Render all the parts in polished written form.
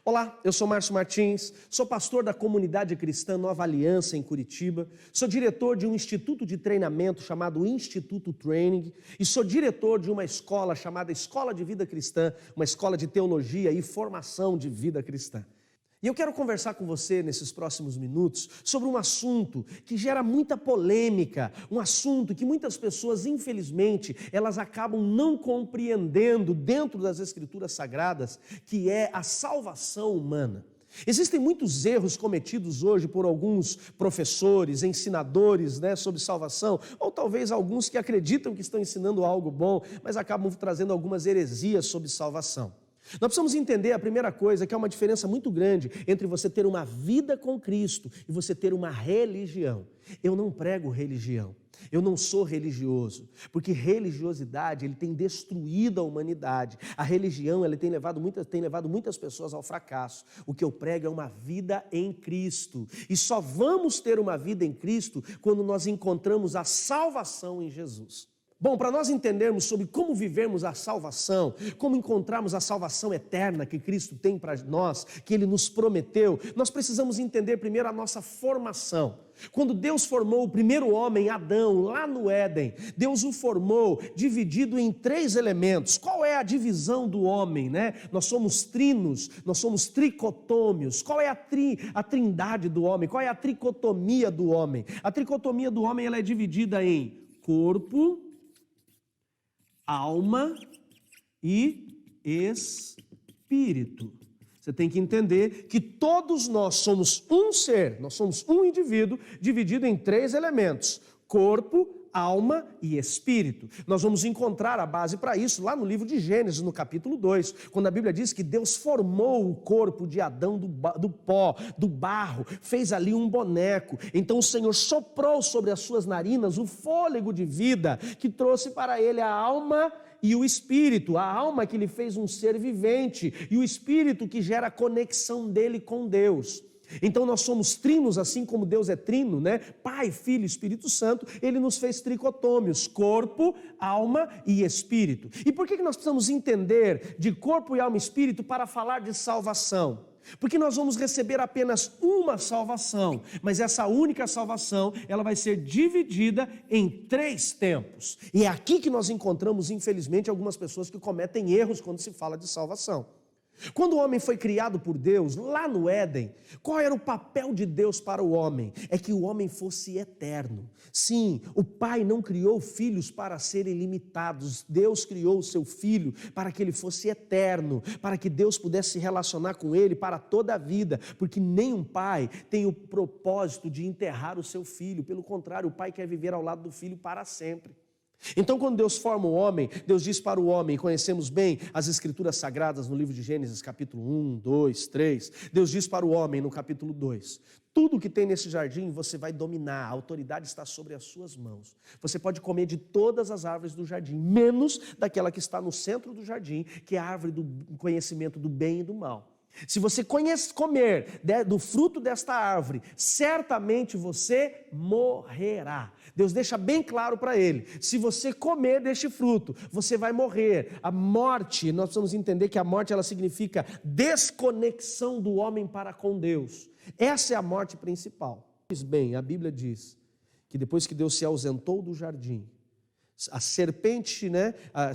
Olá, eu sou Márcio Martins, sou pastor da comunidade cristã Nova Aliança em Curitiba, sou diretor de um instituto de treinamento chamado Instituto Training e sou diretor de uma escola chamada Escola de Vida Cristã, uma escola de teologia e formação de vida cristã. E eu quero conversar com você nesses próximos minutos sobre um assunto que gera muita polêmica, um assunto que muitas pessoas, infelizmente, elas acabam não compreendendo dentro das Escrituras Sagradas, que é a salvação humana. Existem muitos erros cometidos hoje por alguns professores, ensinadores, sobre salvação, ou talvez alguns que acreditam que estão ensinando algo bom, mas acabam trazendo algumas heresias sobre salvação. Nós precisamos entender a primeira coisa, que há uma diferença muito grande entre você ter uma vida com Cristo e você ter uma religião. Eu não prego religião, eu não sou religioso, porque religiosidade ele tem destruído a humanidade. A religião ela tem levado muitas pessoas ao fracasso. O que eu prego é uma vida em Cristo. E só vamos ter uma vida em Cristo quando nós encontramos a salvação em Jesus. Bom, para nós entendermos sobre como vivermos a salvação, como encontrarmos a salvação eterna que Cristo tem para nós, que Ele nos prometeu, nós precisamos entender primeiro a nossa formação. Quando Deus formou o primeiro homem, Adão, lá no Éden, Deus o formou dividido em 3 elementos. Qual é a divisão do homem, Nós somos trinos, nós somos tricotômios. Qual é a trindade do homem? Qual é a tricotomia do homem? A tricotomia do homem ela é dividida em corpo, alma e espírito. Você tem que entender que todos nós somos um ser, nós somos um indivíduo dividido em 3 elementos: corpo, alma e espírito. Nós vamos encontrar a base para isso lá no livro de Gênesis, no capítulo 2, quando a Bíblia diz que Deus formou o corpo de Adão do pó, do barro, fez ali um boneco. Então o Senhor soprou sobre as suas narinas o fôlego de vida que trouxe para ele a alma e o espírito. A alma que lhe fez um ser vivente e o espírito que gera a conexão dele com Deus. Então nós somos trinos, assim como Deus é trino, Pai, Filho e Espírito Santo. Ele nos fez tricotômios, corpo, alma e espírito. E por que nós precisamos entender de corpo e alma e espírito para falar de salvação? Porque nós vamos receber apenas uma salvação, mas essa única salvação, ela vai ser dividida em 3 tempos. E é aqui que nós encontramos, infelizmente, algumas pessoas que cometem erros quando se fala de salvação. Quando o homem foi criado por Deus, lá no Éden, qual era o papel de Deus para o homem? É que o homem fosse eterno. Sim, o Pai não criou filhos para serem limitados. Deus criou o seu filho para que ele fosse eterno, para que Deus pudesse se relacionar com ele para toda a vida, porque nenhum pai tem o propósito de enterrar o seu filho. Pelo contrário, o pai quer viver ao lado do filho para sempre. Então quando Deus forma o homem, Deus diz para o homem, conhecemos bem as Escrituras Sagradas no livro de Gênesis capítulo 1, 2, 3, Deus diz para o homem no capítulo 2, tudo que tem nesse jardim você vai dominar, a autoridade está sobre as suas mãos. Você pode comer de todas as árvores do jardim, menos daquela que está no centro do jardim, que é a árvore do conhecimento do bem e do mal. Se você comer do fruto desta árvore, certamente você morrerá. Deus deixa bem claro para ele, se você comer deste fruto, você vai morrer. A morte, nós precisamos entender que a morte ela significa desconexão do homem para com Deus. Essa é a morte principal. Pois bem, a Bíblia diz que depois que Deus se ausentou do jardim, a serpente,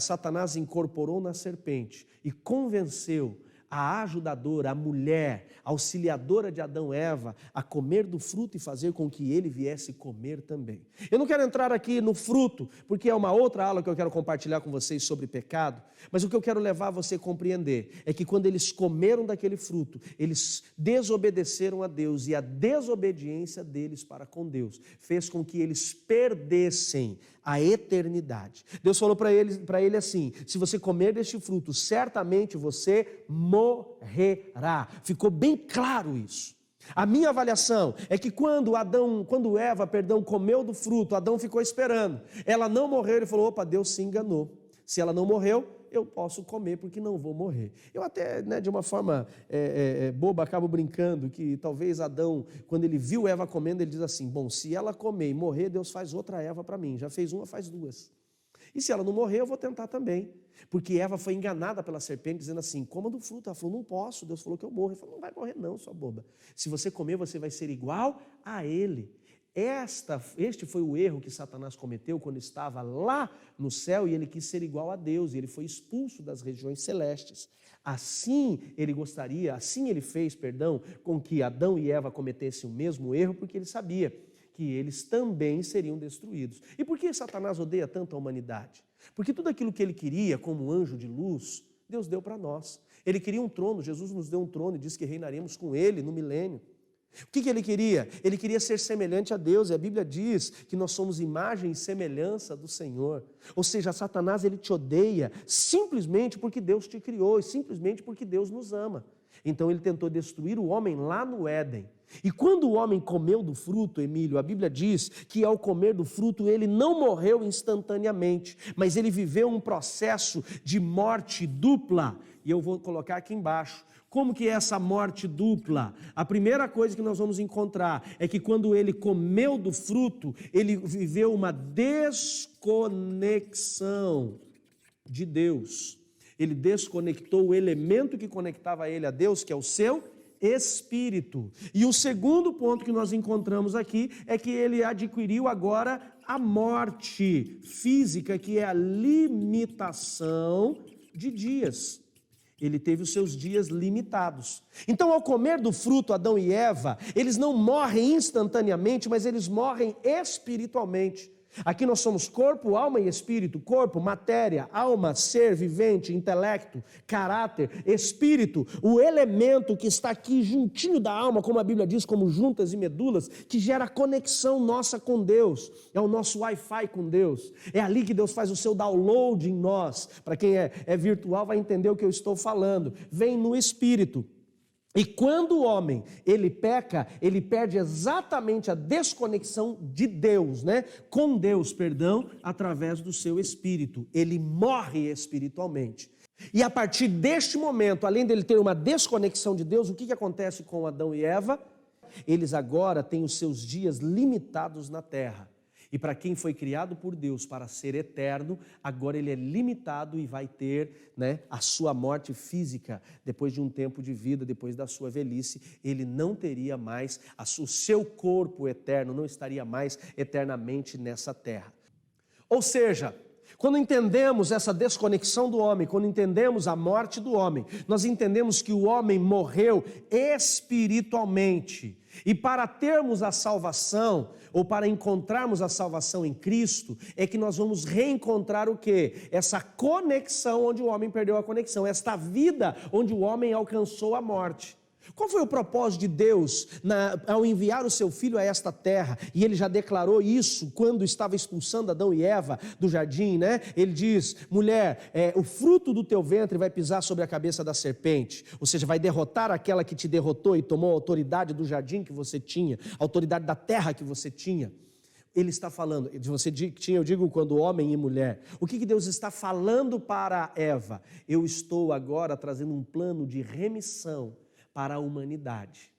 Satanás incorporou na serpente e convenceu a ajudadora, a mulher, a auxiliadora de Adão e Eva, a comer do fruto e fazer com que ele viesse comer também. Eu não quero entrar aqui no fruto, porque é uma outra aula que eu quero compartilhar com vocês sobre pecado, mas o que eu quero levar você a compreender é que quando eles comeram daquele fruto, eles desobedeceram a Deus, e a desobediência deles para com Deus fez com que eles perdessem a eternidade. Deus falou para ele assim: se você comer deste fruto, certamente você morrerá. Ficou bem claro isso. A minha avaliação é que quando Eva comeu do fruto, Adão ficou esperando. Ela não morreu, ele falou: opa, Deus se enganou. Se ela não morreu, eu posso comer porque não vou morrer. Eu até, de uma forma boba, acabo brincando que talvez Adão, quando ele viu Eva comendo, ele diz assim: bom, se ela comer e morrer, Deus faz outra Eva para mim. Já fez uma, faz duas. E se ela não morrer, eu vou tentar também. Porque Eva foi enganada pela serpente, dizendo assim, coma do fruto. Ela falou, não posso, Deus falou que eu morro. Ele falou, não vai morrer não, sua boba. Se você comer, você vai ser igual a ele. Este foi o erro que Satanás cometeu quando estava lá no céu e ele quis ser igual a Deus, e ele foi expulso das regiões celestes. Assim ele fez, com que Adão e Eva cometessem o mesmo erro, porque ele sabia que eles também seriam destruídos. E por que Satanás odeia tanto a humanidade? Porque tudo aquilo que ele queria como anjo de luz, Deus deu para nós. Ele queria um trono, Jesus nos deu um trono e disse que reinaremos com ele no milênio. O que ele queria? Ele queria ser semelhante a Deus, e a Bíblia diz que nós somos imagem e semelhança do Senhor. Ou seja, Satanás ele te odeia simplesmente porque Deus te criou e simplesmente porque Deus nos ama. Então ele tentou destruir o homem lá no Éden. E quando o homem comeu do fruto, Emílio, a Bíblia diz que ao comer do fruto ele não morreu instantaneamente, mas ele viveu um processo de morte dupla. E eu vou colocar aqui embaixo. Como que é essa morte dupla? A primeira coisa que nós vamos encontrar é que quando ele comeu do fruto, ele viveu uma desconexão de Deus. Ele desconectou o elemento que conectava ele a Deus, que é o seu espírito. E o segundo ponto que nós encontramos aqui é que ele adquiriu agora a morte física, que é a limitação de dias. Ele teve os seus dias limitados. Então, ao comer do fruto, Adão e Eva, eles não morrem instantaneamente, mas eles morrem espiritualmente. Aqui nós somos corpo, alma e espírito. Corpo, matéria, alma, ser vivente, intelecto, caráter, espírito. O elemento que está aqui juntinho da alma, como a Bíblia diz, como juntas e medulas, que gera conexão nossa com Deus. É o nosso Wi-Fi com Deus. É ali que Deus faz o seu download em nós. Para quem é virtual vai entender o que eu estou falando. Vem no espírito. E quando o homem, ele peca, ele perde exatamente a desconexão de Deus, com Deus, através do seu espírito. Ele morre espiritualmente. E a partir deste momento, além dele ter uma desconexão de Deus, o que acontece com Adão e Eva? Eles agora têm os seus dias limitados na terra. E para quem foi criado por Deus para ser eterno, agora ele é limitado e vai ter a sua morte física. Depois de um tempo de vida, depois da sua velhice, ele não teria mais, o seu corpo eterno não estaria mais eternamente nessa terra. Ou seja, quando entendemos essa desconexão do homem, quando entendemos a morte do homem, nós entendemos que o homem morreu espiritualmente. E para termos a salvação, ou para encontrarmos a salvação em Cristo, é que nós vamos reencontrar o quê? Essa conexão onde o homem perdeu a conexão, esta vida onde o homem alcançou a morte. Qual foi o propósito de Deus ao enviar o seu filho a esta terra? E ele já declarou isso quando estava expulsando Adão e Eva do jardim, Ele diz, mulher, o fruto do teu ventre vai pisar sobre a cabeça da serpente, ou seja, vai derrotar aquela que te derrotou e tomou a autoridade do jardim que você tinha, a autoridade da terra que você tinha. Ele está falando, você tinha, eu digo quando homem e mulher, o que Deus está falando para Eva? Eu estou agora trazendo um plano de remissão para a humanidade.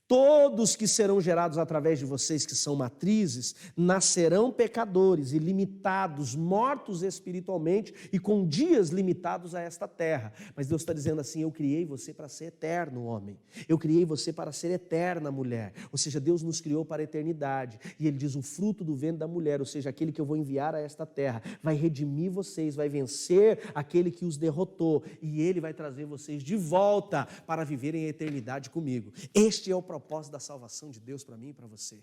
Todos que serão gerados através de vocês, que são matrizes, nascerão pecadores, ilimitados, mortos espiritualmente e com dias limitados a esta terra. Mas Deus está dizendo assim, eu criei você para ser eterno, homem. Eu criei você para ser eterna, mulher. Ou seja, Deus nos criou para a eternidade. E Ele diz, o fruto do ventre da mulher, ou seja, aquele que eu vou enviar a esta terra, vai redimir vocês, vai vencer aquele que os derrotou. E Ele vai trazer vocês de volta para viverem a eternidade comigo. Este é o propósito da salvação de Deus para mim e para você.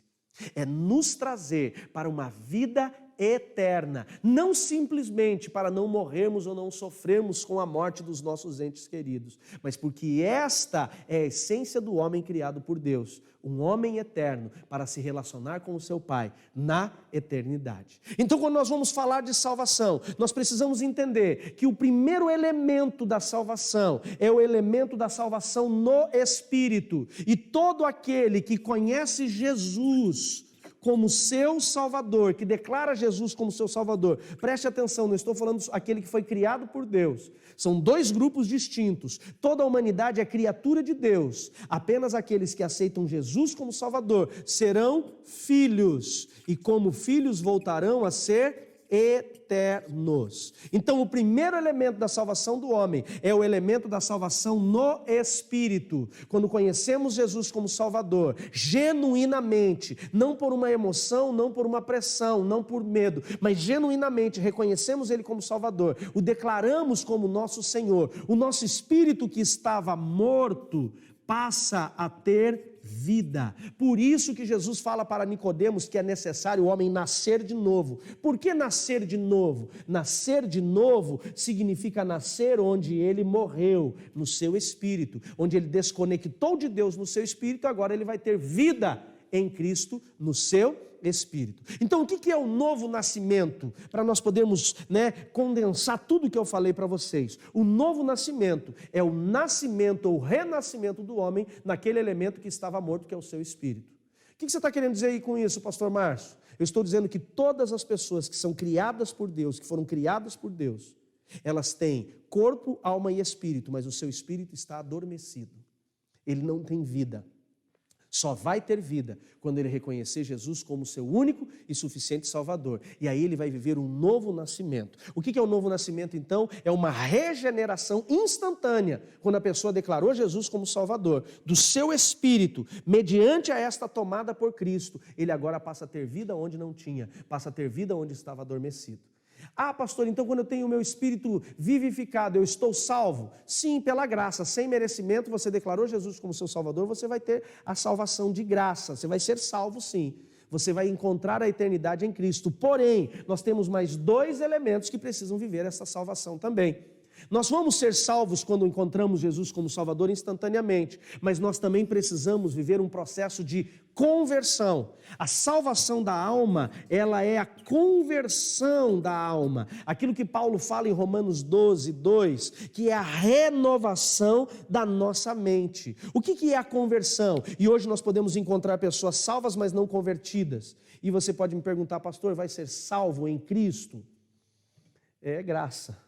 É nos trazer para uma vida eterna, não simplesmente para não morrermos ou não sofrermos com a morte dos nossos entes queridos, mas porque esta é a essência do homem criado por Deus, um homem eterno para se relacionar com o seu Pai na eternidade. Então, quando nós vamos falar de salvação, nós precisamos entender que o primeiro elemento da salvação é o elemento da salvação no Espírito, e todo aquele que conhece Jesus como seu Salvador, que declara Jesus como seu Salvador, preste atenção, não estou falando aquele que foi criado por Deus, são dois grupos distintos, toda a humanidade é criatura de Deus, apenas aqueles que aceitam Jesus como Salvador serão filhos, e como filhos voltarão a ser eternos. Então, o primeiro elemento da salvação do homem é o elemento da salvação no Espírito. Quando conhecemos Jesus como Salvador, genuinamente, não por uma emoção, não por uma pressão, não por medo, mas genuinamente reconhecemos Ele como Salvador, o declaramos como nosso Senhor, o nosso espírito que estava morto passa a ter vida. Por isso que Jesus fala para Nicodemos que é necessário o homem nascer de novo. Por que nascer de novo? Nascer de novo significa nascer onde ele morreu, no seu espírito, onde ele desconectou de Deus no seu espírito, agora ele vai ter vida em Cristo no seu espírito. Então, o que é o novo nascimento? Para nós podermos, condensar tudo que eu falei para vocês. O novo nascimento é o nascimento ou renascimento do homem naquele elemento que estava morto, que é o seu espírito. O que você está querendo dizer aí com isso, pastor Márcio? Eu estou dizendo que todas as pessoas que são criadas por Deus, que foram criadas por Deus, elas têm corpo, alma e espírito, mas o seu espírito está adormecido. Ele não tem vida. Só vai ter vida quando ele reconhecer Jesus como seu único e suficiente Salvador. E aí ele vai viver um novo nascimento. O que é o novo nascimento, então? É uma regeneração instantânea, quando a pessoa declarou Jesus como Salvador. Do seu espírito, mediante a esta tomada por Cristo, ele agora passa a ter vida onde não tinha, passa a ter vida onde estava adormecido. Ah, pastor, então quando eu tenho o meu espírito vivificado, eu estou salvo? Sim, pela graça, sem merecimento, você declarou Jesus como seu Salvador, você vai ter a salvação de graça, você vai ser salvo sim. Você vai encontrar a eternidade em Cristo. Porém, nós temos mais dois elementos que precisam viver essa salvação também. Nós vamos ser salvos quando encontramos Jesus como Salvador instantaneamente, mas nós também precisamos viver um processo de conversão. A salvação da alma, ela é a conversão da alma. Aquilo que Paulo fala em Romanos 12, 2, que é a renovação da nossa mente. O que é a conversão? E hoje nós podemos encontrar pessoas salvas, mas não convertidas. E você pode me perguntar, pastor, vai ser salvo em Cristo? É graça.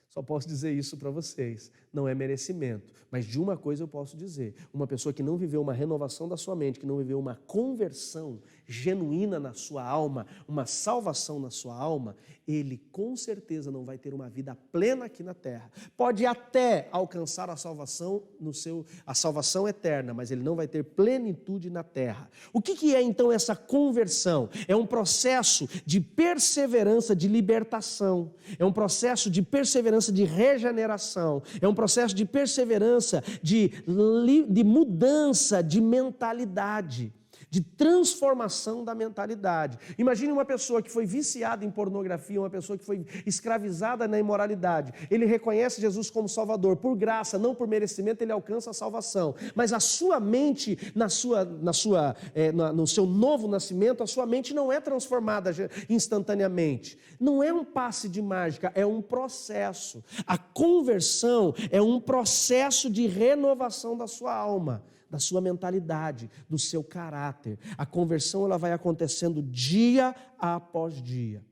Só posso dizer isso para vocês, não é merecimento, mas de uma coisa eu posso dizer, uma pessoa que não viveu uma renovação da sua mente, que não viveu uma conversão genuína na sua alma, uma salvação na sua alma, ele com certeza não vai ter uma vida plena aqui na terra. Pode até alcançar a salvação a salvação eterna, mas ele não vai ter plenitude na terra. O que é então essa conversão? É um processo de perseverança, de libertação, é um processo de perseverança, de regeneração, é um processo de perseverança, de mudança de mentalidade, de transformação da mentalidade. Imagine uma pessoa que foi viciada em pornografia, uma pessoa que foi escravizada na imoralidade. Ele reconhece Jesus como Salvador, por graça, não por merecimento, ele alcança a salvação. Mas a sua mente, no seu novo nascimento, a sua mente não é transformada instantaneamente. Não é um passe de mágica, é um processo. A conversão é um processo de renovação da sua alma, da sua mentalidade, do seu caráter. A conversão ela vai acontecendo dia após dia.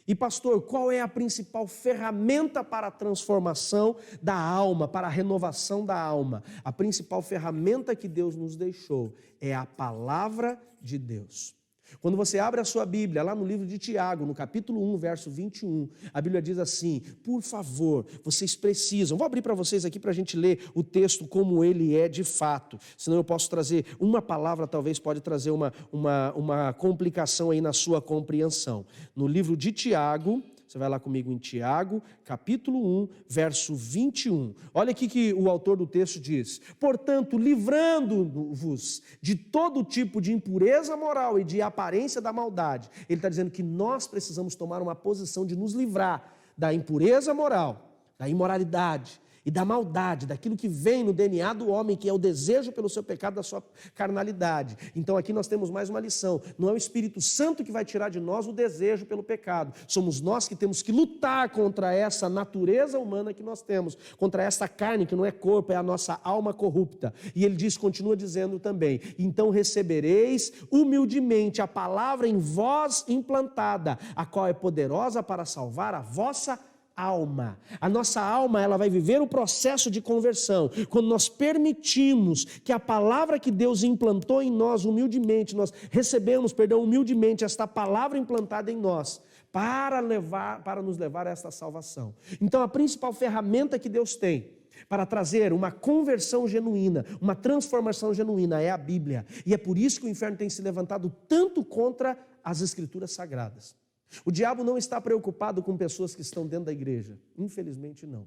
E pastor, qual é a principal ferramenta para a transformação da alma, para a renovação da alma? A principal ferramenta que Deus nos deixou é a palavra de Deus. Quando você abre a sua Bíblia, lá no livro de Tiago, no capítulo 1, verso 21, a Bíblia diz assim, por favor, vocês precisam, vou abrir para vocês aqui para a gente ler o texto como ele é de fato, senão eu posso trazer uma palavra, talvez pode trazer uma complicação aí na sua compreensão. No livro de Tiago, você vai lá comigo em Tiago, capítulo 1, verso 21. Olha aqui que o autor do texto diz: portanto, livrando-vos de todo tipo de impureza moral e de aparência da maldade. Ele está dizendo que nós precisamos tomar uma posição de nos livrar da impureza moral, da imoralidade e da maldade, daquilo que vem no DNA do homem, que é o desejo pelo seu pecado, da sua carnalidade. Então aqui nós temos mais uma lição, não é o Espírito Santo que vai tirar de nós o desejo pelo pecado, somos nós que temos que lutar contra essa natureza humana que nós temos, contra essa carne que não é corpo, é a nossa alma corrupta. E ele diz, continua dizendo também, então recebereis humildemente a palavra em vós implantada, a qual é poderosa para salvar a vossa alma. A nossa alma, ela vai viver o processo de conversão quando nós permitimos que a palavra que Deus implantou em nós humildemente, nós recebemos, humildemente esta palavra implantada em nós, para nos levar a esta salvação. Então a principal ferramenta que Deus tem para trazer uma conversão genuína, uma transformação genuína é a Bíblia. E é por isso que o inferno tem se levantado tanto contra as Escrituras Sagradas. O diabo não está preocupado com pessoas que estão dentro da igreja, infelizmente não.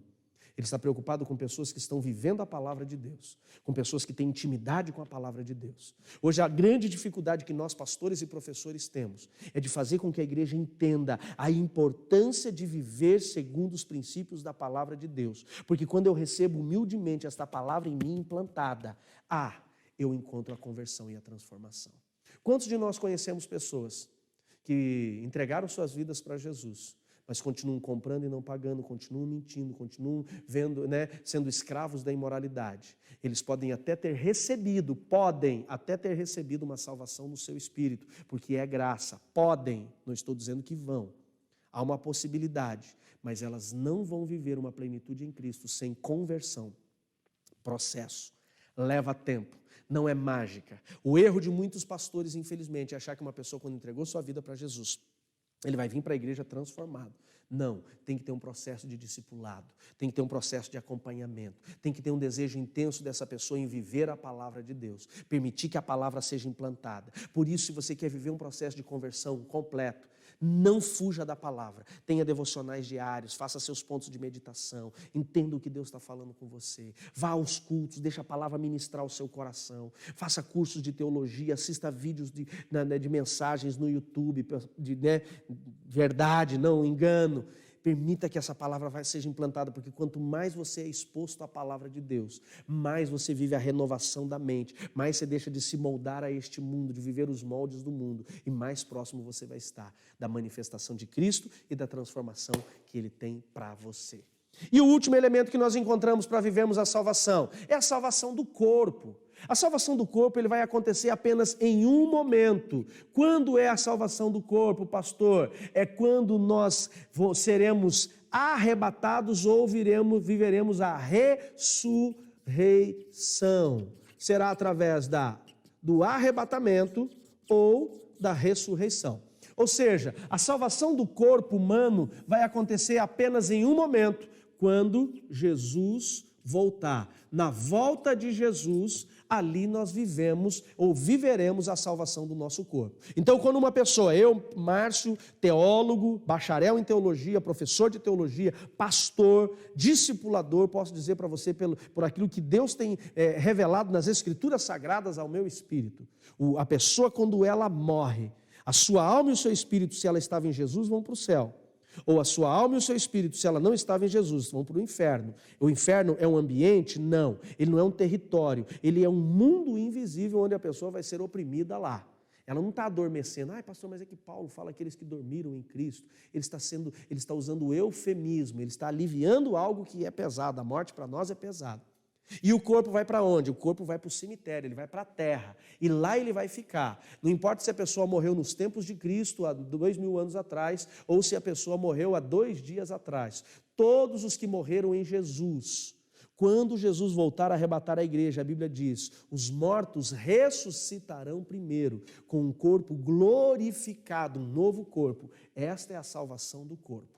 Ele está preocupado com pessoas que estão vivendo a palavra de Deus, com pessoas que têm intimidade com a palavra de Deus. Hoje a grande dificuldade que nós pastores e professores temos é de fazer com que a igreja entenda a importância de viver segundo os princípios da palavra de Deus. Porque quando eu recebo humildemente esta palavra em mim implantada, eu encontro a conversão e a transformação. Quantos de nós conhecemos pessoas que entregaram suas vidas para Jesus, mas continuam comprando e não pagando, continuam mentindo, continuam sendo escravos da imoralidade? Eles podem até ter recebido uma salvação no seu espírito, porque é graça. Podem, não estou dizendo que vão. Há uma possibilidade, mas elas não vão viver uma plenitude em Cristo sem conversão. Processo. Leva tempo. Não é mágica. O erro de muitos pastores, infelizmente, é achar que uma pessoa, quando entregou sua vida para Jesus, ele vai vir para a igreja transformado. Não, tem que ter um processo de discipulado, tem que ter um processo de acompanhamento, tem que ter um desejo intenso dessa pessoa em viver a palavra de Deus, permitir que a palavra seja implantada. Por isso, se você quer viver um processo de conversão completo, não fuja da palavra, tenha devocionais diários, faça seus pontos de meditação, entenda o que Deus está falando com você, vá aos cultos, deixa a palavra ministrar o seu coração, faça cursos de teologia, assista vídeos de mensagens no YouTube, de verdade, não engano. Permita que essa palavra seja implantada, porque quanto mais você é exposto à palavra de Deus, mais você vive a renovação da mente, mais você deixa de se moldar a este mundo, de viver os moldes do mundo, e mais próximo você vai estar da manifestação de Cristo e da transformação que Ele tem para você. E o último elemento que nós encontramos para vivermos a salvação é a salvação do corpo. A salvação do corpo ele vai acontecer apenas em um momento. Quando é a salvação do corpo, pastor? É quando nós seremos arrebatados ou viveremos a ressurreição. Será através do arrebatamento ou da ressurreição. Ou seja, a salvação do corpo humano vai acontecer apenas em um momento, quando Jesus voltar. Na volta de Jesus, ali nós viveremos a salvação do nosso corpo. Então, quando uma pessoa, eu, Márcio, teólogo, bacharel em teologia, professor de teologia, pastor, discipulador, posso dizer para você, por aquilo que Deus tem revelado nas Escrituras Sagradas ao meu espírito, a pessoa, quando ela morre, a sua alma e o seu espírito, se ela estava em Jesus, vão para o céu. Ou a sua alma e o seu espírito, se ela não estava em Jesus, vão para o inferno. O inferno é um ambiente? Não. Ele não é um território. Ele é um mundo invisível onde a pessoa vai ser oprimida lá. Ela não está adormecendo. Pastor, mas é que Paulo fala aqueles que dormiram em Cristo. Ele está usando o eufemismo, ele está aliviando algo que é pesado. A morte para nós é pesado. E o corpo vai para onde? O corpo vai para o cemitério, ele vai para a terra, e lá ele vai ficar. Não importa se a pessoa morreu nos tempos de Cristo, há 2000 anos atrás, ou se a pessoa morreu há 2 dias atrás. Todos os que morreram em Jesus, quando Jesus voltar a arrebatar a igreja, a Bíblia diz, os mortos ressuscitarão primeiro, com um corpo glorificado, um novo corpo. Esta é a salvação do corpo.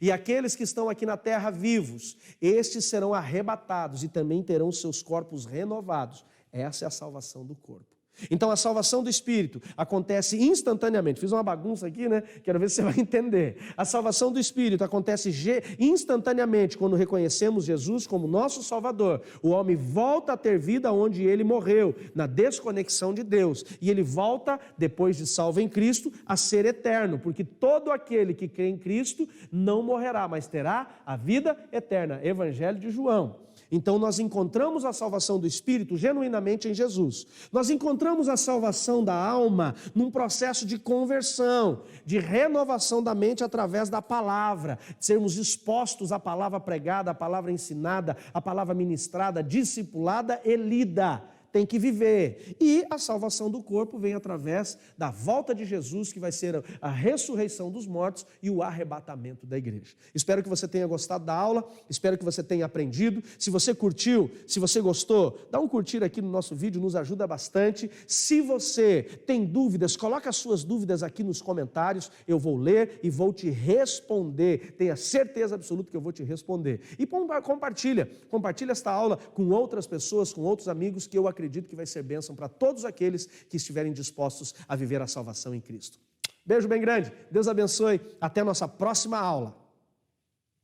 E aqueles que estão aqui na terra vivos, estes serão arrebatados e também terão seus corpos renovados. Essa é a salvação do corpo. Então a salvação do Espírito acontece instantaneamente. Fiz uma bagunça aqui, né? Quero ver se você vai entender. A salvação do Espírito acontece instantaneamente quando reconhecemos Jesus como nosso Salvador. O homem volta a ter vida onde ele morreu, na desconexão de Deus. E ele volta, depois de salvo em Cristo, a ser eterno, porque todo aquele que crê em Cristo não morrerá, mas terá a vida eterna. Evangelho de João. Então nós encontramos a salvação do Espírito genuinamente em Jesus. Nós encontramos a salvação da alma num processo de conversão, de renovação da mente através da palavra, de sermos expostos à palavra pregada, à palavra ensinada, à palavra ministrada, discipulada e lida. tem que viver. E a salvação do corpo vem através da volta de Jesus, que vai ser a ressurreição dos mortos e o arrebatamento da igreja. Espero que você tenha gostado da aula, espero que você tenha aprendido. Se você curtiu, se você gostou, dá um curtir aqui no nosso vídeo, nos ajuda bastante. Se você tem dúvidas, coloque as suas dúvidas aqui nos comentários, eu vou ler e vou te responder. Tenha certeza absoluta que eu vou te responder. E compartilha esta aula com outras pessoas, com outros amigos, que eu acredito que vai ser bênção para todos aqueles que estiverem dispostos a viver a salvação em Cristo. Beijo bem grande, Deus abençoe, até a nossa próxima aula.